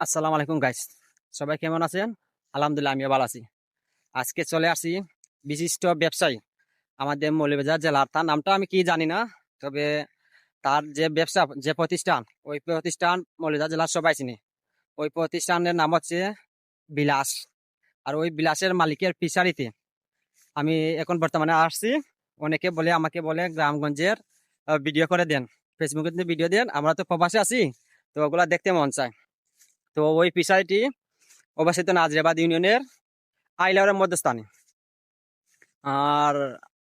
আসসালামু আলাইকুম গাইস, সবাই কেমন আছেন? আলহামদুলিল্লাহ, আমিও ভালো আছি। আজকে চলে আসি বিশিষ্ট ব্যবসায়ী আমাদের মৌলভীবাজার জেলার, তার নামটা আমি কি জানি না, তবে তার যে ব্যবসা, যে প্রতিষ্ঠান, ওই প্রতিষ্ঠান মৌলভীবাজার জেলার সবাই চিনি। ওই প্রতিষ্ঠানের নাম হচ্ছে বিলাস। আর ওই বিলাসের মালিকের ফিশারিতে আমি এখন বর্তমানে আসছি। অনেকে বলে, আমাকে বলে গ্রামগঞ্জের ভিডিও করে দেন, ফেসবুকে ভিডিও দেন, আমরা তো প্রবাসে আছি, তো ওগুলা দেখতে মন চায়। তো ওই ফিশারিটি অবস্থিত নাজরাবাদ ইউনিয়নের আইলাওড়ের মধ্যস্থানে, আর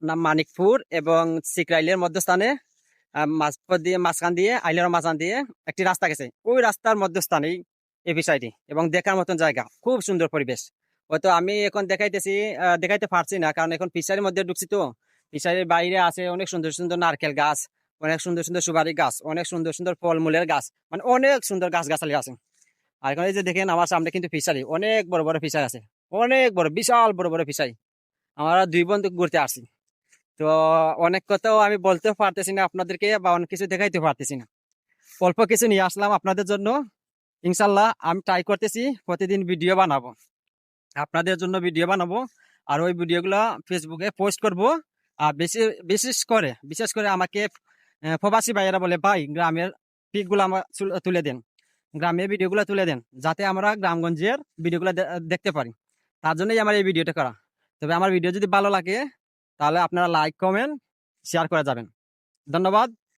নাম মানিকপুর এবং সিকরাইলের মধ্যস্থানে। মাঝপথ দিয়ে, মাঝখান দিয়ে, আইলার মাঝখান দিয়ে একটি রাস্তা গেছে, ওই রাস্তার মধ্যস্থানেই এই বিষয়টি, এবং দেখার মতন জায়গা, খুব সুন্দর পরিবেশ। হয়তো আমি এখন দেখাইতেছি, দেখাইতে পারছি না, কারণ এখন ফিশারির মধ্যে ঢুকছি। তো ফিশারির বাইরে আছে অনেক সুন্দর সুন্দর নারকেল গাছ, অনেক সুন্দর সুন্দর সুপারি গাছ, অনেক সুন্দর সুন্দর ফলমূলের গাছ, মানে অনেক সুন্দর গাছ গাছালি আছে। আর এখন এই যে দেখেন, আমার সামনে কিন্তু ফিশারি, অনেক বড় বড় ফিশারি আছে, অনেক বড়, বিশাল বড় বড় ফিশারি। আমরা দুই বন্ধু ঘুরতে আসছি। তো অনেক কথাও আমি বলতেও পারতেছি না আপনাদেরকে, বা অনেক কিছু দেখাইতে পারতেছি না। অল্প কিছু নিয়ে আসলাম আপনাদের জন্য। ইনশাল্লাহ আমি ট্রাই করতেছি প্রতিদিন ভিডিও বানাবো, আপনাদের জন্য ভিডিও বানাবো। আর ওই ভিডিওগুলো ফেসবুকে পোস্ট করব। আর বিশেষ করে আমাকে প্রবাসী ভাইয়েরা বলে, ভাই গ্রামের পিকগুলো আমার তুলে দেন, গ্রামের ভিডিওগুলো তুলে দেন, যাতে আমরা গ্রামগঞ্জের ভিডিওগুলো দেখতে পারি। তার জন্যই আমার এই ভিডিওটা করা। তবে আমার ভিডিও যদি ভালো লাগে, তাহলে আপনারা লাইক, কমেন্ট, শেয়ার করে যাবেন। ধন্যবাদ।